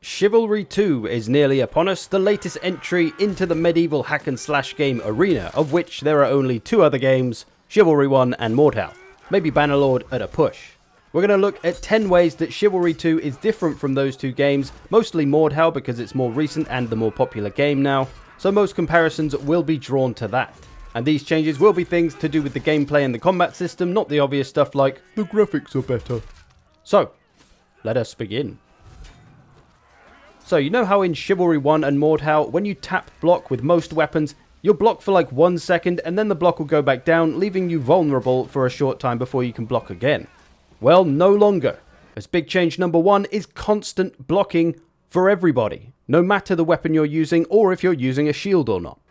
Chivalry 2 is nearly upon us, the latest entry into the medieval hack and slash game arena, of which there are only two other games, Chivalry 1 and Mordhau. Maybe Bannerlord at a push. We're going to look at 10 ways that Chivalry 2 is different from those two games, mostly Mordhau because it's more recent and the more popular game now, so most comparisons will be drawn to that. And these changes will be things to do with the gameplay and the combat system, not the obvious stuff like, the graphics are better. So, let us begin. So, you know how in Chivalry 1 and Mordhau, when you tap block with most weapons, you'll block for like 1 second and then the block will go back down, leaving you vulnerable for a short time before you can block again. Well, no longer, as big change number 1 is constant blocking for everybody, no matter the weapon you're using or if you're using a shield or not.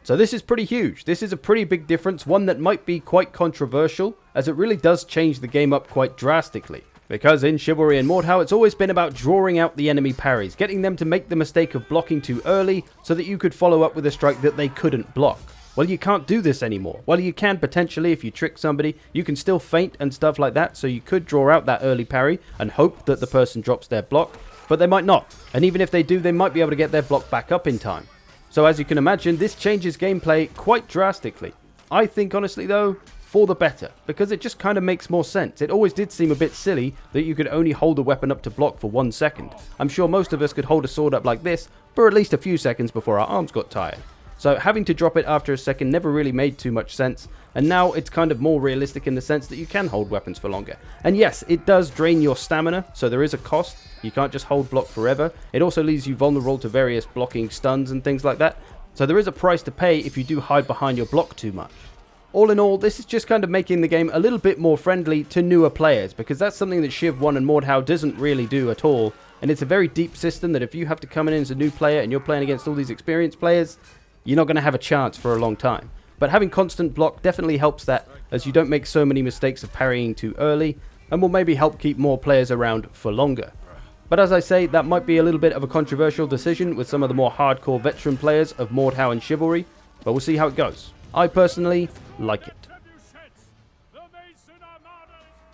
So this is pretty huge. This is a pretty big difference, one that might be quite controversial, as it really does change the game up quite drastically. Because in Chivalry and Mordhau, it's always been about drawing out the enemy parries, getting them to make the mistake of blocking too early so that you could follow up with a strike that they couldn't block. Well, you can't do this anymore. Well, you can potentially if you trick somebody. You can still feint and stuff like that, so you could draw out that early parry and hope that the person drops their block, but they might not. And even if they do, they might be able to get their block back up in time. So as you can imagine, this changes gameplay quite drastically. I think, honestly though, for the better, because it just kind of makes more sense. It always did seem a bit silly that you could only hold a weapon up to block for 1 second. I'm sure most of us could hold a sword up like this for at least a few seconds before our arms got tired. So having to drop it after a second never really made too much sense, and now it's kind of more realistic in the sense that you can hold weapons for longer. And yes, it does drain your stamina, so there is a cost. You can't just hold block forever. It also leaves you vulnerable to various blocking stuns and things like that, so there is a price to pay if you do hide behind your block too much. All in all, this is just kind of making the game a little bit more friendly to newer players, because that's something that Chiv 1 and Mordhau doesn't really do at all, and it's a very deep system that if you have to come in as a new player and you're playing against all these experienced players, you're not going to have a chance for a long time. But having constant block definitely helps that, as you don't make so many mistakes of parrying too early, and will maybe help keep more players around for longer. But as I say, that might be a little bit of a controversial decision with some of the more hardcore veteran players of Mordhau and Chivalry, but we'll see how it goes. I personally like it.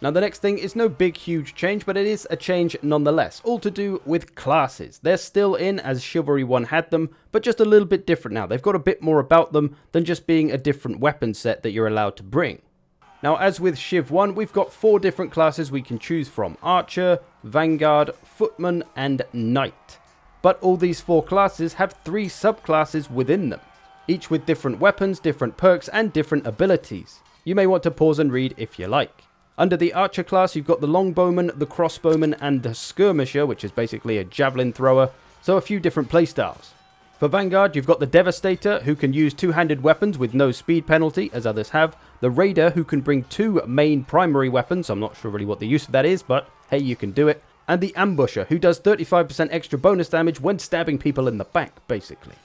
Now the next thing is no big huge change, but it is a change nonetheless, all to do with classes. They're still in as Chivalry 1 had them, but just a little bit different now. They've got a bit more about them than just being a different weapon set that you're allowed to bring. Now as with Chiv 1, we've got 4 different classes we can choose from: Archer, Vanguard, Footman and Knight. But all these 4 classes have 3 subclasses within them, each with different weapons, different perks and different abilities. You may want to pause and read if you like. Under the Archer class, you've got the Longbowman, the Crossbowman and the Skirmisher, which is basically a javelin thrower, so a few different playstyles. For Vanguard, you've got the Devastator, who can use two-handed weapons with no speed penalty, as others have. The Raider, who can bring 2 main primary weapons. I'm not sure really what the use of that is, but hey, you can do it. And the Ambusher, who does 35% extra bonus damage when stabbing people in the back, basically.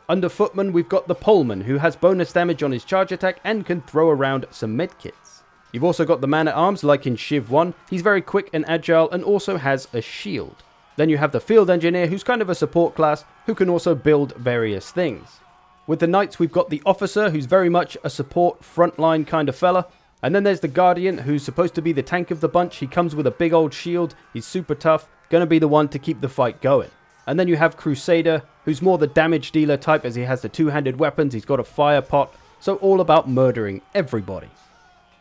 Under Footman, we've got the Poleman, who has bonus damage on his charge attack and can throw around some medkits. You've also got the Man-at-Arms, like in Chiv 1. He's very quick and agile and also has a shield. Then you have the Field Engineer, who's kind of a support class, who can also build various things. With the Knights, we've got the Officer, who's very much a support frontline kind of fella. And then there's the Guardian, who's supposed to be the tank of the bunch. He comes with a big old shield, he's super tough, gonna be the one to keep the fight going. And then you have Crusader, who's more the damage dealer type, as he has the two-handed weapons, he's got a fire pot, so all about murdering everybody.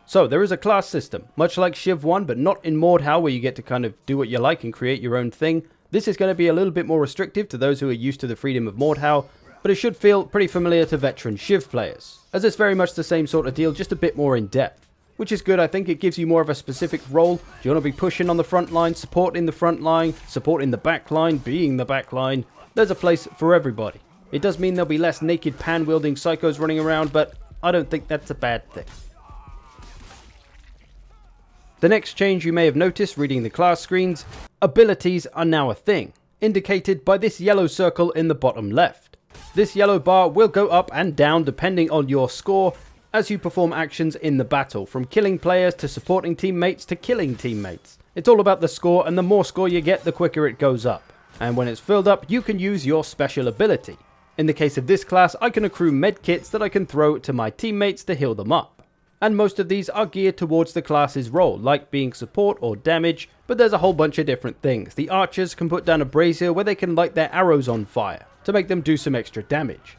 So there is a class system, much like Chiv 1, but not in Mordhau, where you get to kind of do what you like and create your own thing. This is going to be a little bit more restrictive to those who are used to the freedom of Mordhau, but it should feel pretty familiar to veteran Chiv players, as it's very much the same sort of deal, just a bit more in depth. Which is good. I think it gives you more of a specific role. Do you want to be pushing on the front line, supporting the front line, supporting the back line, being the back line? There's a place for everybody. It does mean there'll be less naked pan-wielding psychos running around, but I don't think that's a bad thing. The next change you may have noticed reading the class screens, abilities are now a thing, indicated by this yellow circle in the bottom left. This yellow bar will go up and down depending on your score as you perform actions in the battle, from killing players to supporting teammates to killing teammates. It's all about the score, and the more score you get, the quicker it goes up. And when it's filled up, you can use your special ability. In the case of this class, I can accrue medkits that I can throw to my teammates to heal them up. and most of these are geared towards the class's role, like being support or damage, but there's a whole bunch of different things. The archers can put down a brazier where they can light their arrows on fire to make them do some extra damage.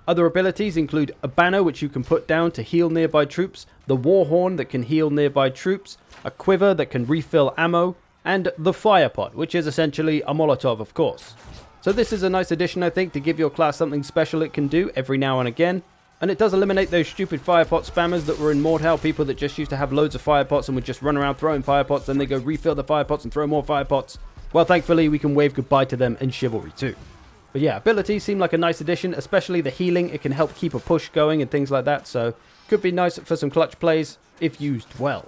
Other abilities include a banner which you can put down to heal nearby troops, the war horn that can heal nearby troops, a quiver that can refill ammo, and the fire pot, which is essentially a Molotov, of course. So this is a nice addition, I think, to give your class something special it can do every now and again. And it does eliminate those stupid fire pot spammers that were in Mordhau, people that just used to have loads of fire pots and would just run around throwing fire pots, then they go refill the fire pots and throw more fire pots. Well, thankfully we can wave goodbye to them in Chivalry 2. But yeah, abilities seem like a nice addition, especially the healing. It can help keep a push going and things like that, so could be nice for some clutch plays if used well.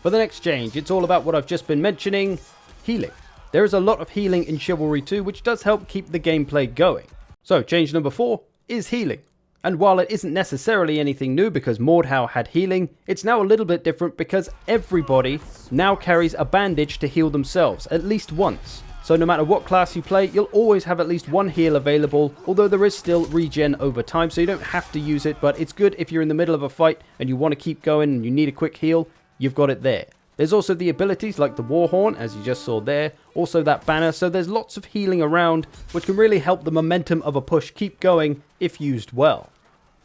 For the next change, it's all about what I've just been mentioning, healing. There is a lot of healing in Chivalry 2, which does help keep the gameplay going. So change number 4 is healing. And while it isn't necessarily anything new because Mordhau had healing, it's now a little bit different because everybody now carries a bandage to heal themselves, at least once. So no matter what class you play, you'll always have at least one heal available, although there is still regen over time, so you don't have to use it, but it's good if you're in the middle of a fight and you want to keep going and you need a quick heal, you've got it there. There's also the abilities like the war horn, as you just saw there, also that banner, so there's lots of healing around, which can really help the momentum of a push keep going if used well.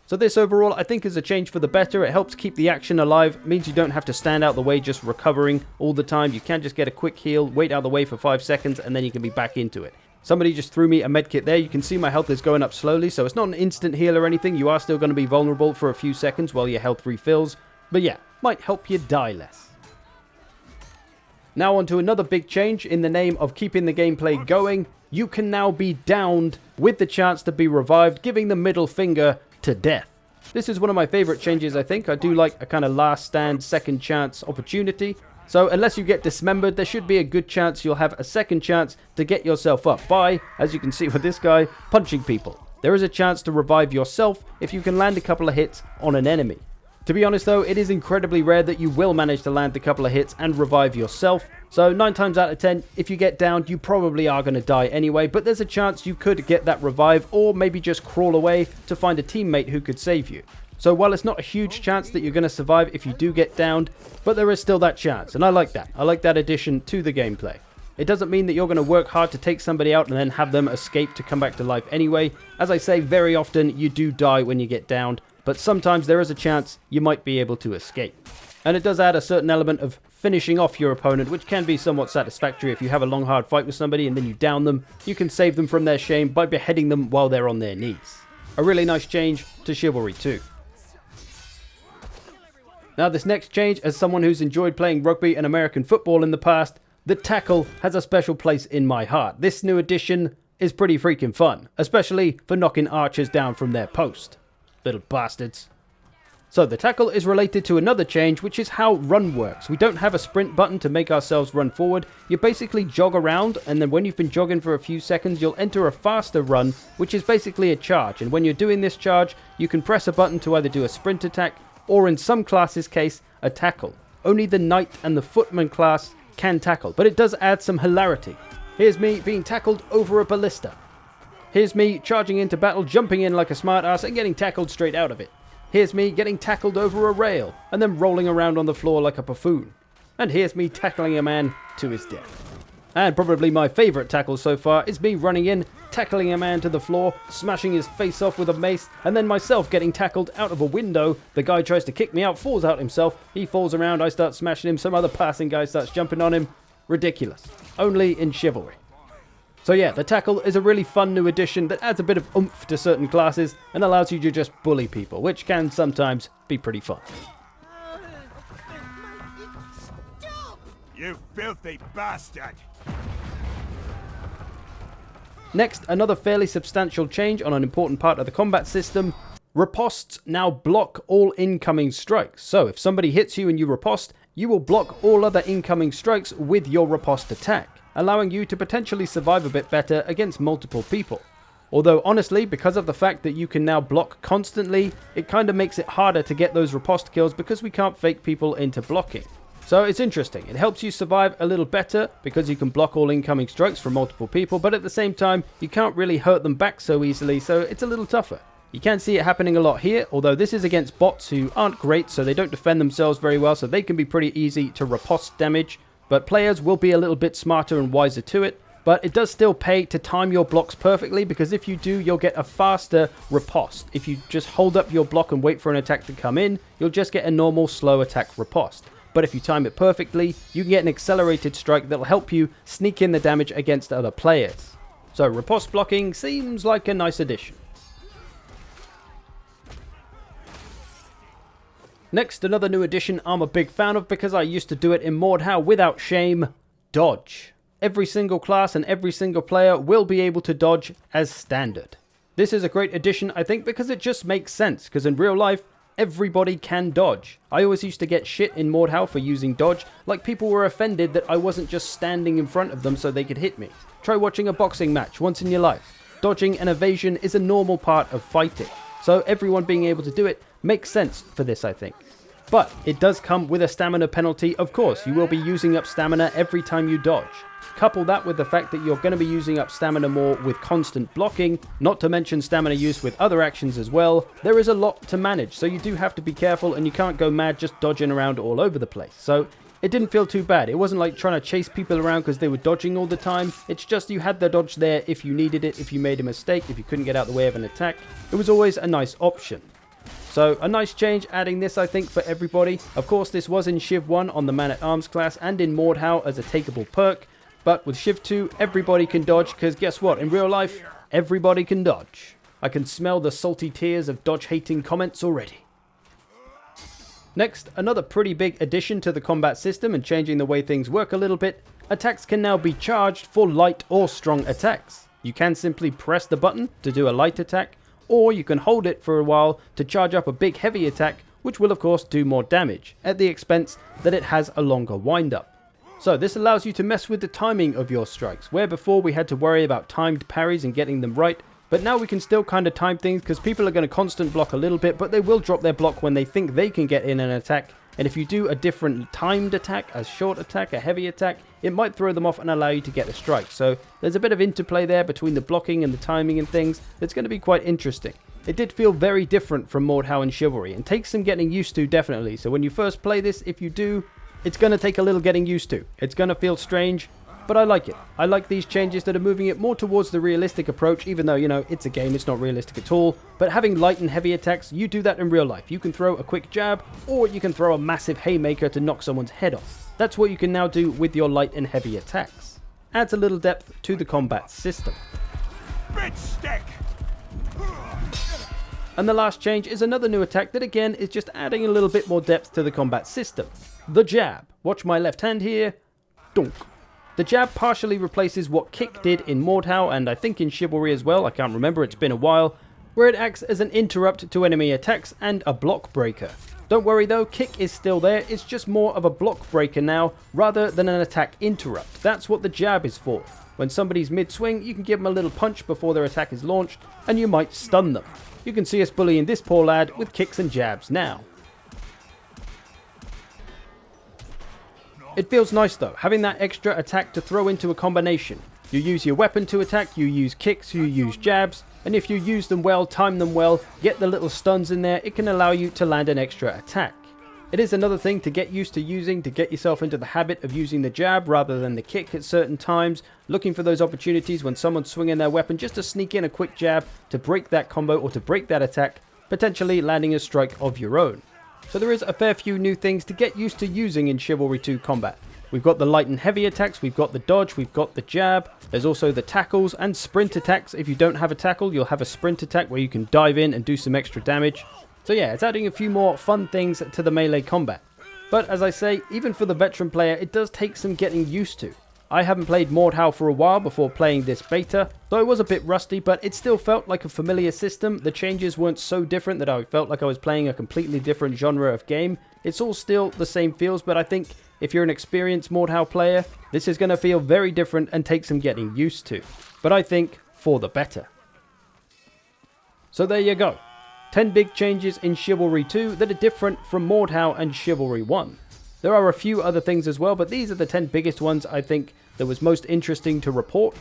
So this overall I think is a change for the better. It helps keep the action alive, means you don't have to stand out the way just recovering all the time. You can just get a quick heal, wait out the way for 5 seconds, and then you can be back into it. Somebody just threw me a medkit there. You can see my health is going up slowly, so it's not an instant heal or anything. You are still going to be vulnerable for a few seconds while your health refills, but yeah, might help you die less. Now on to another big change in the name of keeping the gameplay going. You can now be downed with the chance to be revived, giving the middle finger to death. This is one of my favorite changes, I think. I do like a kind of last stand, second chance opportunity. So unless you get dismembered, there should be a good chance you'll have a second chance to get yourself up by, as you can see with this guy, punching people. There is a chance to revive yourself if you can land a couple of hits on an enemy. To be honest though, it is incredibly rare that you will manage to land a couple of hits and revive yourself. So 9 times out of 10, if you get downed, you probably are going to die anyway, but there's a chance you could get that revive or maybe just crawl away to find a teammate who could save you. So while it's not a huge chance that you're going to survive if you do get downed, but there is still that chance, and I like that. I like that addition to the gameplay. It doesn't mean that you're going to work hard to take somebody out and then have them escape to come back to life anyway. As I say, very often you do die when you get downed, but sometimes there is a chance you might be able to escape. And it does add a certain element of finishing off your opponent, which can be somewhat satisfactory. If you have a long hard fight with somebody and then you down them, you can save them from their shame by beheading them while they're on their knees. A really nice change to Chivalry 2. Now this next change, as someone who's enjoyed playing rugby and American football in the past, the tackle has a special place in my heart. This new addition is pretty freaking fun, especially for knocking archers down from their post. Little bastards. So the tackle is related to another change, which is how run works. We don't have a sprint button to make ourselves run forward. You basically jog around, and then when you've been jogging for a few seconds, you'll enter a faster run, which is basically a charge. And when you're doing this charge, you can press a button to either do a sprint attack, or in some classes' case, a tackle. Only the knight and the footman class can tackle, but it does add some hilarity. Here's me being tackled over a ballista. Here's me charging into battle, jumping in like a smart ass and getting tackled straight out of it. Here's me getting tackled over a rail and then rolling around on the floor like a buffoon. And here's me tackling a man to his death. And probably my favourite tackle so far is me running in, tackling a man to the floor, smashing his face off with a mace, and then myself getting tackled out of a window. The guy tries to kick me out, falls out himself, he falls around, I start smashing him, some other passing guy starts jumping on him. Ridiculous. Only in Chivalry. So yeah, the tackle is a really fun new addition that adds a bit of oomph to certain classes and allows you to just bully people, which can sometimes be pretty fun. You filthy bastard! Next, another fairly substantial change on an important part of the combat system. Ripostes now block all incoming strikes. So if somebody hits you and you riposte, you will block all other incoming strikes with your riposte attack, allowing you to potentially survive a bit better against multiple people. Although honestly, because of the fact that you can now block constantly, it kind of makes it harder to get those riposte kills because we can't fake people into blocking. So it's interesting, it helps you survive a little better because you can block all incoming strikes from multiple people, but at the same time, you can't really hurt them back so easily, so it's a little tougher. You can see it happening a lot here, although this is against bots who aren't great, so they don't defend themselves very well, so they can be pretty easy to riposte damage. But players will be a little bit smarter and wiser to it. But it does still pay to time your blocks perfectly, because if you do, you'll get a faster riposte. If you just hold up your block and wait for an attack to come in, you'll just get a normal slow attack riposte. But if you time it perfectly, you can get an accelerated strike that'll help you sneak in the damage against other players. So riposte blocking seems like a nice addition. Next, another new addition I'm a big fan of because I used to do it in Mordhau without shame: dodge. Every single class and every single player will be able to dodge as standard. This is a great addition, I think, because it just makes sense, because in real life, everybody can dodge. I always used to get shit in Mordhau for using dodge, like people were offended that I wasn't just standing in front of them so they could hit me. Try watching a boxing match once in your life. Dodging and evasion is a normal part of fighting, so everyone being able to do it makes sense for this, I think. But it does come with a stamina penalty, of course. You will be using up stamina every time you dodge. Couple that with the fact that you're going to be using up stamina more with constant blocking, not to mention stamina use with other actions as well. There is a lot to manage, so you do have to be careful, and you can't go mad just dodging around all over the place. So it didn't feel too bad. It wasn't like trying to chase people around because they were dodging all the time. It's just you had the dodge there if you needed it, if you made a mistake, if you couldn't get out of the way of an attack. It was always a nice option. So a nice change adding this, I think, for everybody. Of course, this was in Civ 1 on the Man-at-Arms class and in Mordhau as a takeable perk. But with Civ 2, everybody can dodge, because guess what? In real life, everybody can dodge. I can smell the salty tears of dodge-hating comments already. Next, another pretty big addition to the combat system and changing the way things work a little bit. Attacks can now be charged for light or strong attacks. You can simply press the button to do a light attack, or you can hold it for a while to charge up a big heavy attack, which will of course do more damage, at the expense that it has a longer wind-up. So this allows you to mess with the timing of your strikes, where before we had to worry about timed parries and getting them right, but now we can still kind of time things because people are going to constant block a little bit, but they will drop their block when they think they can get in an attack. And if you do a different timed attack, a short attack, a heavy attack, it might throw them off and allow you to get a strike. So there's a bit of interplay there between the blocking and the timing and things that's going to be quite interesting. It did feel very different from Mordhau and Chivalry, and takes some getting used to definitely. So when you first play this, if you do, it's going to take a little getting used to. It's going to feel strange, but I like it. I like these changes that are moving it more towards the realistic approach, even though, you know, it's a game, it's not realistic at all. But having light and heavy attacks, you do that in real life. You can throw a quick jab, or you can throw a massive haymaker to knock someone's head off. That's what you can now do with your light and heavy attacks. Adds a little depth to the combat system. Bitch stick! And the last change is another new attack that again is just adding a little bit more depth to the combat system. The jab. Watch my left hand here. Donk. The jab partially replaces what kick did in Mordhau, and I think in Chivalry as well, I can't remember, it's been a while, where it acts as an interrupt to enemy attacks and a block breaker. Don't worry though, kick is still there, it's just more of a block breaker now, rather than an attack interrupt. That's what the jab is for. When somebody's mid-swing, you can give them a little punch before their attack is launched, and you might stun them. You can see us bullying this poor lad with kicks and jabs now. It feels nice though, having that extra attack to throw into a combination. You use your weapon to attack, you use kicks, you use jabs, and if you use them well, time them well, get the little stuns in there, it can allow you to land an extra attack. It is another thing to get used to using, to get yourself into the habit of using the jab rather than the kick at certain times, looking for those opportunities when someone's swinging their weapon just to sneak in a quick jab to break that combo or to break that attack, potentially landing a strike of your own. So there is a fair few new things to get used to using in Chivalry 2 combat. We've got the light and heavy attacks, we've got the dodge, we've got the jab, there's also the tackles and sprint attacks. If you don't have a tackle, you'll have a sprint attack where you can dive in and do some extra damage. So yeah, it's adding a few more fun things to the melee combat. But as I say, even for the veteran player, it does take some getting used to. I haven't played Mordhau for a while before playing this beta, though it was a bit rusty, but it still felt like a familiar system. The changes weren't so different that I felt like I was playing a completely different genre of game. It's all still the same feels, but I think if you're an experienced Mordhau player, this is going to feel very different and take some getting used to. But I think for the better. So there you go. 10 big changes in Chivalry 2 that are different from Mordhau and Chivalry 1. There are a few other things as well, but these are the 10 biggest ones I think that was most interesting to report.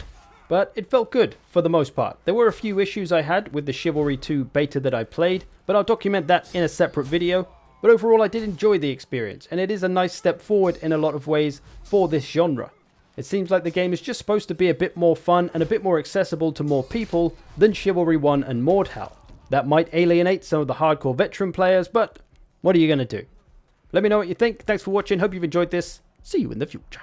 but it felt good for the most part. There were a few issues I had with the Chivalry 2 beta that I played, but I'll document that in a separate video. But overall I did enjoy the experience, and it is a nice step forward in a lot of ways for this genre. It seems like the game is just supposed to be a bit more fun and a bit more accessible to more people than Chivalry 1 and Mordhau. That might alienate some of the hardcore veteran players, but what are you going to do? Let me know what you think. Thanks for watching. Hope you've enjoyed this. See you in the future.